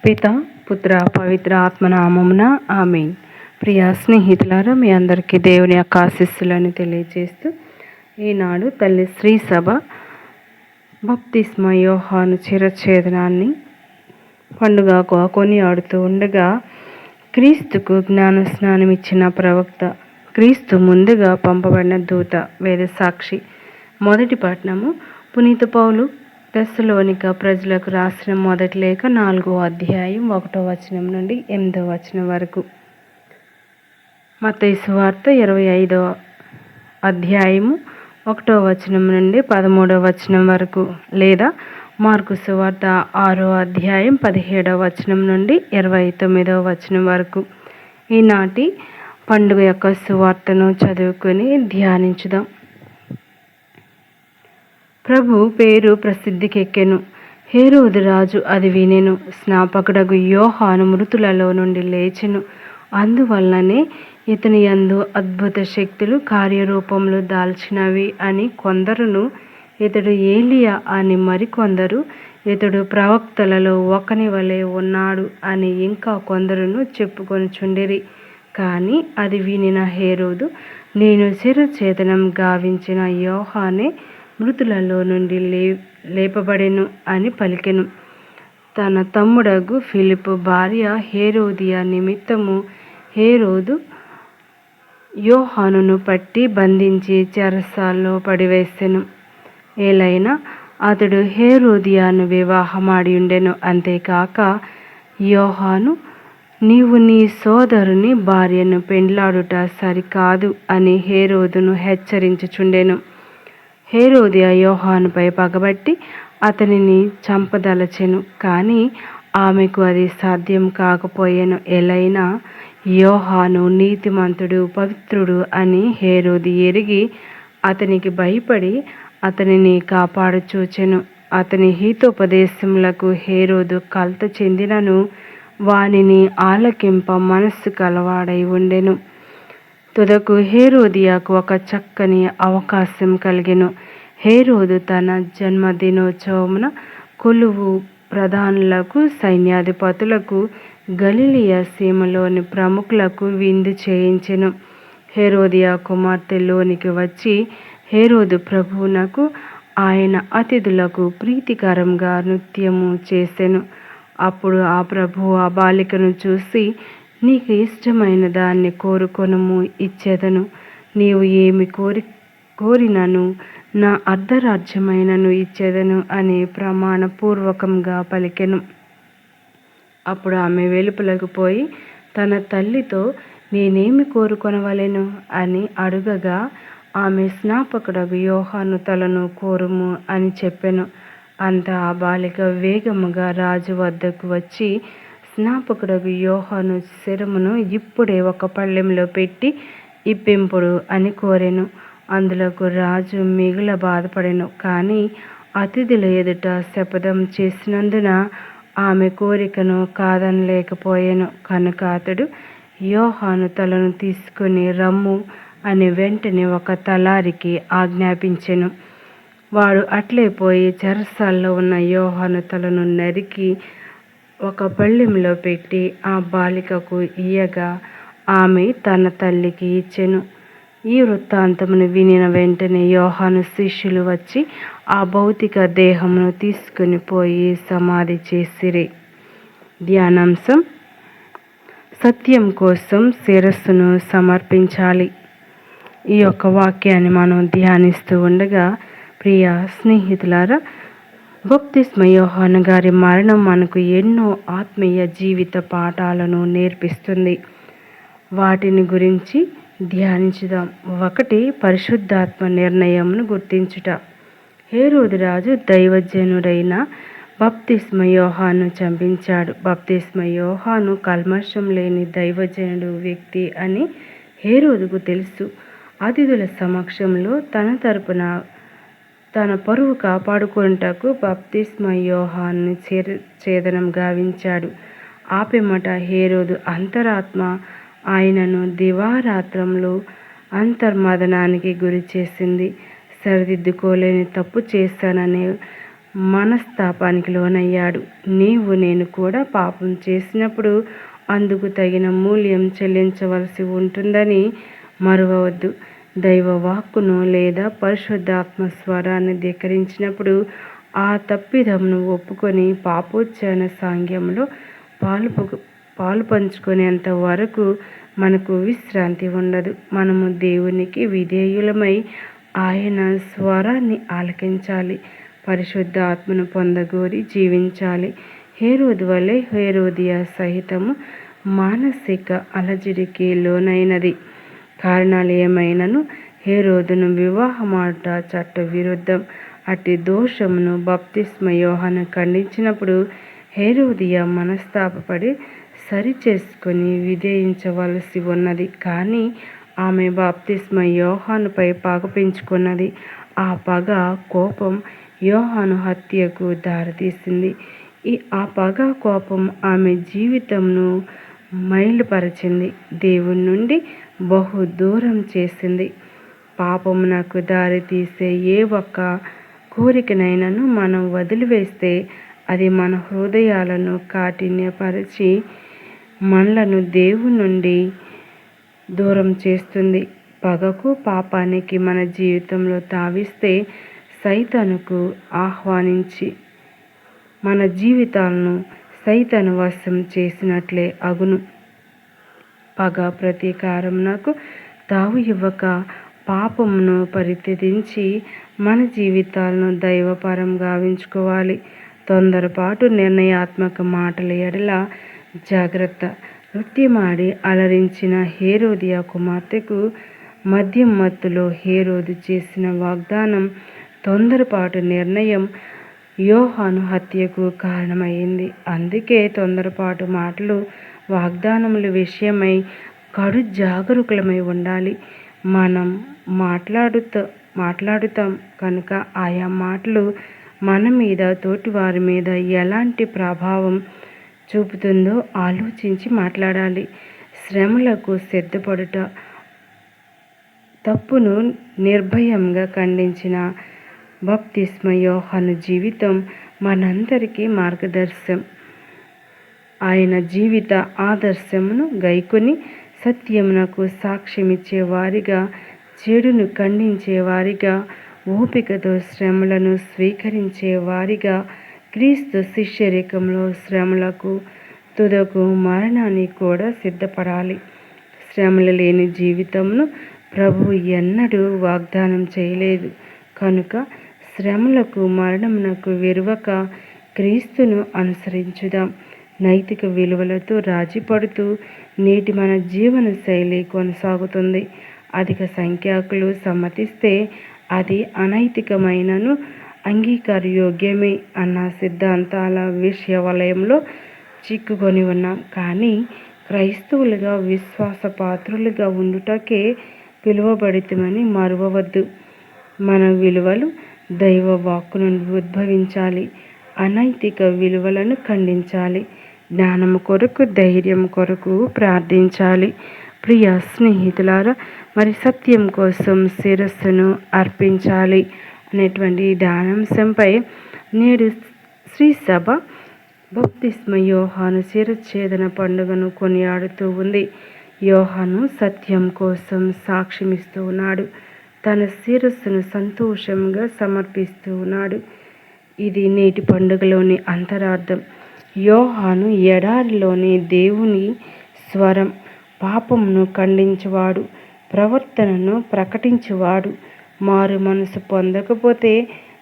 పిత పుత్ర పవిత్ర ఆత్మనామమున ఆమేన్. ప్రియ స్నేహితులారా, మీ అందరికీ దేవుని యొక్క ఆశీస్సులను తెలియజేస్తూ ఈనాడు తల్లి శ్రీ సభ బప్తిస్మ యోహాను శిరచ్ఛేదనాన్ని పండుగగా కొనియాడుతూ ఉండగా, క్రీస్తుకు జ్ఞాన స్నానం ఇచ్చిన ప్రవక్త, క్రీస్తు ముందుగా పంపబడిన దూత, వేద సాక్షి. మొదటి పట్టణము పునీత పౌలు తెస్సలోనిక ప్రజలకు రాసిన మొదటి లేఖ 4వ అధ్యాయం 1వ వచనం నుండి 8వ వచనం వరకు. మత్తయి సువార్త 25వ అధ్యాయము 1వ వచనం నుండి 13వ వచనం వరకు, లేదా మార్కు సువార్త 6వ అధ్యాయం 17వ వచనం నుండి 29వ వచనం వరకు. ఈనాటి పండుగ యొక్క సువార్తను చదువుకొని ధ్యానించుదాం. ప్రభు పేరు ప్రసిద్ధికెక్కెను. హేరోదు రాజు అది వినెను. స్నాపకుడగు యోహాను మృతులలో నుండి లేచెను. అందువల్లనే ఇతని యందు అద్భుత శక్తులు కార్యరూపములు దాల్చినవి అని కొందరును, ఇతడు ఏలియా అని మరికొందరు, ఇతడు ప్రవక్తలలో ఒకని వలె ఉన్నాడు అని ఇంకా కొందరును చెప్పుకొనుచుండిరి. కానీ అది వినిన హేరోదు, నేను శిరచ్ఛేదనం గావించిన యోహానే మృతులలో నుండి లేపబడెను అని పలికెను. తన తమ్ముడగు ఫిలిపు భార్య హేరోదియ నిమిత్తము హేరోదు యోహానును పట్టి బంధించి చెరసాల్లో పడివేసెను. ఏలైనా అతడు హేరోదియాను వివాహమాడి ఉండెను. అంతేకాక యోహాను, నీవు నీ సోదరుని భార్యను పెండ్లాడుట సరికాదు అని హేరోదును హెచ్చరించుచుండెను. హేరోదియ యోహానుపై పగబట్టి అతనిని చంపదలచెను. కానీ ఆమెకు అది సాధ్యం కాకపోయెను. ఎలైనా యోహాను నీతిమంతుడు, పవిత్రుడు అని హేరోది ఎరిగి అతనికి భయపడి అతనిని కాపాడుచూచెను. అతని హితోపదేశములకు హేరోదు కలత చెందినను వానిని ఆలకింప మనస్సు కలవాడై ఉండెను. తుదకు హేరోదియాకు ఒక చక్కని అవకాశం కలిగెను. హేరోదు తన జన్మదినోత్సవమున కొలువు ప్రధానులకు, సైన్యాధిపతులకు, గలిలయ సీమలోని ప్రముఖులకు విందు చేయించెను. హేరోదియా కుమార్తె లోనికి వచ్చి హేరోదు ప్రభువునకు ఆయన అతిథులకు ప్రీతికరంగా నృత్యము చేసెను. అప్పుడు ఆ ప్రభువు ఆ బాలికను చూసి, నీకు ఇష్టమైన దాన్ని కోరుకొనుము, ఇచ్చెదను. నీవు ఏమి కోరినను నా అర్ధరాజ్యమైనను ఇచ్చెదను అని ప్రమాణపూర్వకంగా పలికెను. అప్పుడు ఆమె వెలుపలకు పోయి తన తల్లితో, నేనేమి కోరుకొనవలెను అని అడుగగా, ఆమె స్నాపకుడగు యోహాను తలను కోరుము అని చెప్పెను. అంతా ఆ బాలిక వేగముగా రాజు వద్దకు వచ్చి, స్నాపకుడగు యోహాను శిరమును ఇప్పుడే ఒక పళ్ళెంలో పెట్టి ఇప్పింపుడు అని కోరెను. అందులకు రాజు మిగుల బాధపడెను. కానీ అతిథుల ఎదుట శపథం చేసినందున ఆమె కోరికను కాదనలేకపోయెను. కనుక అతడు, యోహాను తలను తీసుకొని రమ్ము అని వెంటనే ఒక తలారికి ఆజ్ఞాపించెను. వాడు అట్లే పోయి చెరసాల్లో ఉన్న యోహాను తలను నరికి ఒక పళ్ళెంలో పెట్టి ఆ బాలికకు ఇయ్యగా ఆమె తన తల్లికి ఇచ్చెను. ఈ వృత్తాంతమును వినిన వెంటనే యోహాను శిష్యులు వచ్చి ఆ భౌతిక దేహమును తీసుకుని పోయి సమాధి చేసిరి. ధ్యానాంశం: సత్యం కోసం శిరస్సును సమర్పించాలి. ఈ యొక్క వాక్యాన్ని మనం ధ్యానిస్తూ ఉండగా, ప్రియ స్నేహితులారా, బప్తిస్మ యోహాను గారి మరణం మనకు ఎన్నో ఆత్మీయ జీవిత పాఠాలను నేర్పిస్తుంది. వాటిని గురించి ధ్యానించుదాం. 1. పరిశుద్ధాత్మ నిర్ణయమును గుర్తించుట. హేరోదు రాజు దైవజనుడైన బప్తిస్మ యోహాను చంపించాడు. బప్తిస్మ యోహాను కల్మషం లేని దైవజనుడు వ్యక్తి అని హేరోదుకు తెలుసు. అతిథుల సమక్షంలో తన తరపున తన పరువు కాపాడుకొనుటకు బప్తిస్మ యోహాను శిరచ్ఛేదనం గావించాడు. ఆపిమ్మట హేరోదు అంతరాత్మ ఆయనను దివారాత్రంలో అంతర్మదనానికి గురి చేసింది. సరిదిద్దుకోలేని తప్పు చేశాననే మనస్తాపానికి లోనయ్యాడు. నీవు నేను కూడా పాపం చేసినప్పుడు అందుకు తగిన మూల్యం చెల్లించవలసి ఉంటుందని మరువవద్దు. దైవ వాక్కును లేదా పరిశుద్ధాత్మ స్వరాన్ని ధిక్కరించినప్పుడు ఆ తప్పిదమును ఒప్పుకొని పాపోచ్చారణ సాంగ్యంలో పాలు పంచుకునేంత వరకు మనకు విశ్రాంతి ఉండదు. మనము దేవునికి విధేయులమై ఆయన స్వరాన్ని ఆలకించాలి. పరిశుద్ధ ఆత్మను పొందగోరి జీవించాలి. హేరోదు వలె హేరోదియ సహితము మానసిక అలజడికి లోనైనది. కారణాలు ఏమైనను హేరోదును వివాహమాట చట్ట విరుద్ధం. అట్టి దోషమును బప్తిస్మ యోహాను ఖండించినప్పుడు హేరోదియ మనస్తాపపడి సరిచేసుకొని విధేయించవలసి ఉన్నది. కానీ ఆమె బాప్తిస్మ యోహానుపై పగ పెంచుకున్నది. ఆ పగ, కోపం యోహాను హత్యకు దారితీసింది. ఆ పగ, కోపం ఆమె జీవితంను మైలుపరచింది, దేవుని నుండి బహు దూరం చేసింది. పాపమునకు దారితీసే ఏ ఒక్క కోరికనైనాను మనం వదిలివేస్తే అది మన హృదయాలను కాఠిన్యపరిచి మనలను దేవుని నుండి దూరం చేస్తుంది. పగకు, పాపానికి మన జీవితంలో తావిస్తే సైతానుకు ఆహ్వానించి మన జీవితాలను సైతాను వశం చేసినట్లే అగును. పగ, ప్రతీకారం నాకు తావు ఇవ్వక పాపమును పరిత్యజించి మన జీవితాలను దైవపరం గావించుకోవాలి. తొందరపాటు నిర్ణయాత్మక మాటల ఎడల జాగ్రత్త. నృత్యమాడి అలరించిన హేరోదియ కుమార్తెకు మద్యం మత్తులో హేరోదు చేసిన వాగ్దానం, తొందరపాటు నిర్ణయం యోహాను హత్యకు కారణమైంది. అందుకే తొందరపాటు మాటలు, వాగ్దానముల విషయమై కడు జాగరూకులమై ఉండాలి. మనం మాట్లాడుతాం కనుక ఆయా మాటలు మన మీద, తోటివారి మీద ఎలాంటి ప్రభావం చూపుతుందో ఆలోచించి మాట్లాడాలి. శ్రమలకు సిద్ధపడుట, తప్పును నిర్భయంగా ఖండించిన బప్తిస్మ యోహాను జీవితం మనందరికీ మార్గదర్శం. ఆయన జీవిత ఆదర్శమును గైకొని సత్యమునకు సాక్ష్యమిచ్చే వారిగా, చెడును ఖండించే వారిగా, ఓపికతో శ్రమలను స్వీకరించే వారిగా, క్రీస్తు శిష్యరికంలో శ్రమలకు తుదకు మరణానికి కూడా సిద్ధపడాలి. శ్రమలు లేని జీవితంను ప్రభువు ఎన్నడూ వాగ్దానం చేయలేదు. కనుక శ్రమలకు, మరణమునకు విరువక క్రీస్తును అనుసరించుదాం. నైతిక విలువలతో రాజీపడుతూ నేటి మన జీవన శైలి కొనసాగుతుంది. అధిక సంఖ్యాకులు సమ్మతిస్తే అది అనైతికమైనను అంగీకారయోగ్యమే అన్న సిద్ధాంతాల విషయ వలయంలో చిక్కుకొని ఉన్నాం. కానీ క్రైస్తవులుగా విశ్వాసపాత్రులుగా ఉండుటకే పిలువబడితమని మరువవద్దు. మన విలువలు దైవ వాక్కు నుండి ఉద్భవించాలి. అనైతిక విలువలను ఖండించాలి. జ్ఞానము కొరకు, ధైర్యం కొరకు ప్రార్థించాలి. ప్రియ స్నేహితులారా, మరి సత్యం కోసం శిరస్సును అర్పించాలి అనేటువంటి ధ్యానాంశంపై నేడు శ్రీ సభ బప్తిస్మ యోహాను శిరచ్ఛేదన పండుగను కొనియాడుతూ ఉంది. యోహాను సత్యం కోసం సాక్ష్యమిస్తూ ఉన్నాడు. తన శిరస్సును సంతోషంగా సమర్పిస్తూ ఉన్నాడు. ఇది నేటి పండుగలోని అంతరార్థం. యోహాను ఎడారిలోని దేవుని స్వరం, పాపమును ఖండించువాడు, ప్రవర్తనను ప్రకటించువాడు. మారు మనసు పొందకపోతే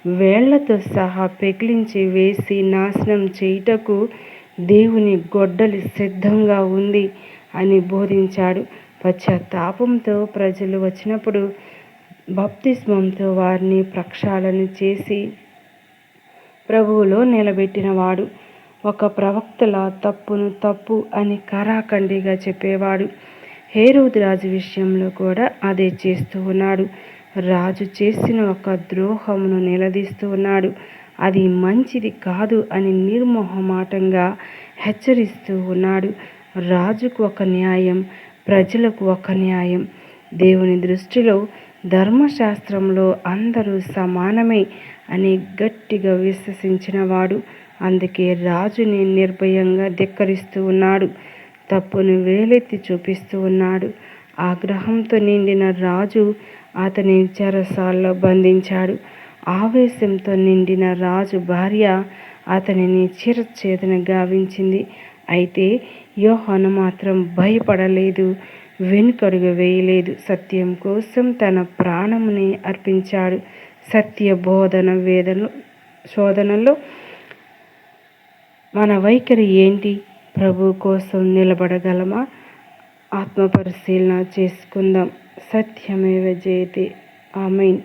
వేళ్లతో సహా పెకిలించి వేసి నాశనం చేయుటకు దేవుని గొడ్డలి సిద్ధంగా ఉంది అని బోధించాడు. పశ్చాత్తాపంతో ప్రజలు వచ్చినప్పుడు బాప్తిస్మంతో వారిని ప్రక్షాళన చేసి ప్రభువులో నిలబెట్టినవాడు. ఒక ప్రవక్తల తప్పును తప్పు అని కరాఖండిగా చెప్పేవాడు. హేరోదు రాజు విషయంలో కూడా అదే చేస్తూ ఉన్నాడు. రాజు చేసిన ఒక ద్రోహమును నిలదీస్తూ ఉన్నాడు. అది మంచిది కాదు అని నిర్మోహమాటంగా హెచ్చరిస్తూ ఉన్నాడు. రాజుకు ఒక న్యాయం, ప్రజలకు ఒక న్యాయం. దేవుని దృష్టిలో ధర్మశాస్త్రంలో అందరూ సమానమే అని గట్టిగా విశ్వసించినవాడు. అందుకే రాజుని నిర్భయంగా ధిక్కరిస్తూ ఉన్నాడు. తప్పును వేలెత్తి చూపిస్తూ ఉన్నాడు. ఆగ్రహంతో నిండిన రాజు అతని చెరసాల్లో బంధించాడు. ఆవేశంతో నిండిన రాజు భార్య అతనిని చిరచ్ఛేదన గావించింది. అయితే యోహాను మాత్రం భయపడలేదు, వెనుకడుగు వేయలేదు. సత్యం కోసం తన ప్రాణముని అర్పించాడు. సత్య బోధన శోధనలో మన వైఖరి ఏంటి? ప్రభు కోసం నిలబడగలమా? ఆత్మపరిశీలన చేసుకుందాం. సత్యమేవ జయతే. ఆమేన్.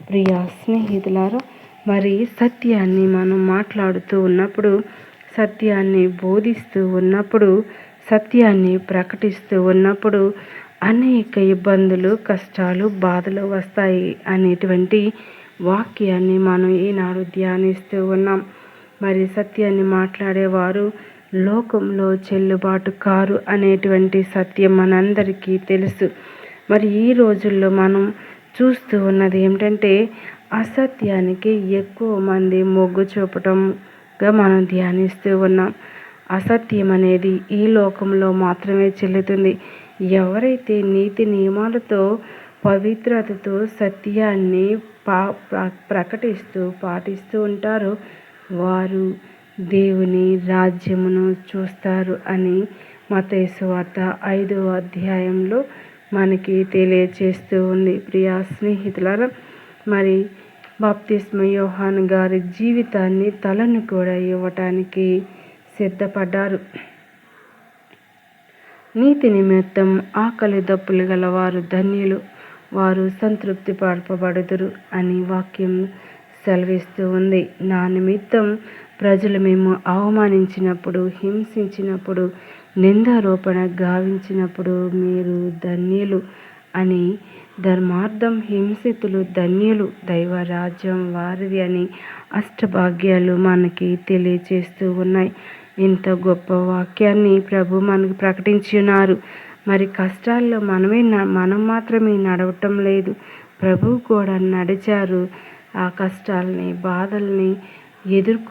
ప్రియ స్నేహితులారా, మరి సత్యాన్ని మనం మాట్లాడుతూ ఉన్నప్పుడు, సత్యాన్ని బోధిస్తూ ఉన్నప్పుడు, సత్యాన్ని ప్రకటిస్తూ ఉన్నప్పుడు అనేక ఇబ్బందులు, కష్టాలు, బాధలు వస్తాయి అనేటువంటి వాక్యాన్ని మనం ఈనాడు ధ్యానిస్తూ ఉన్నాం. మరి సత్యాన్ని మాట్లాడేవారు లోకంలో చెల్లుబాటు కారు అనేటువంటి సత్యం మనందరికీ తెలుసు. మరి ఈ రోజుల్లో మనం చూస్తూ ఉన్నది ఏమిటంటే, అసత్యానికి ఎక్కువ మంది మొగ్గు చూపటంగా మనం ధ్యానిస్తూ ఉన్నాం. అసత్యం అనేది ఈ లోకంలో మాత్రమే చెల్లుతుంది. ఎవరైతే నీతి నియమాలతో, పవిత్రతతో సత్యాన్ని ప్రకటిస్తూ పాటిస్తూ ఉంటారో వారు దేవుని రాజ్యమును చూస్తారు అని మత్తయి సువార్త 5వ అధ్యాయంలో మనకి తెలియచేస్తూ ఉంది. ప్రియా స్నేహితులారా, మరి బాప్తిస్మ యోహాను గారి జీవితాన్ని తలను కూడా ఇవ్వటానికి సిద్ధపడ్డారు. నీతి నిమిత్తం ఆకలి దప్పులు గల వారు ధన్యులు, వారు సంతృప్తి పరపబడుదురు అని వాక్యం సెలవిస్తూ ఉంది. నా నిమిత్తం ప్రజలు మేము అవమానించినప్పుడు, హింసించినప్పుడు, నిందారోపణ గావించినప్పుడు మీరు ధన్యులు అని, ధర్మార్థం హింసితులు ధన్యులు, దైవరాజ్యం వారిది అని అష్టభాగ్యాలు మనకి తెలియచేస్తూ ఉన్నాయి. ఇంత గొప్ప వాక్యాన్ని ప్రభు మనకు ప్రకటించి ఉన్నారు. మరి కష్టాల్లో మనం మాత్రమే నడవటం లేదు, ప్రభు కూడా నడిచారు. ఆ కష్టాలని, బాధల్ని ఎదుర్కొ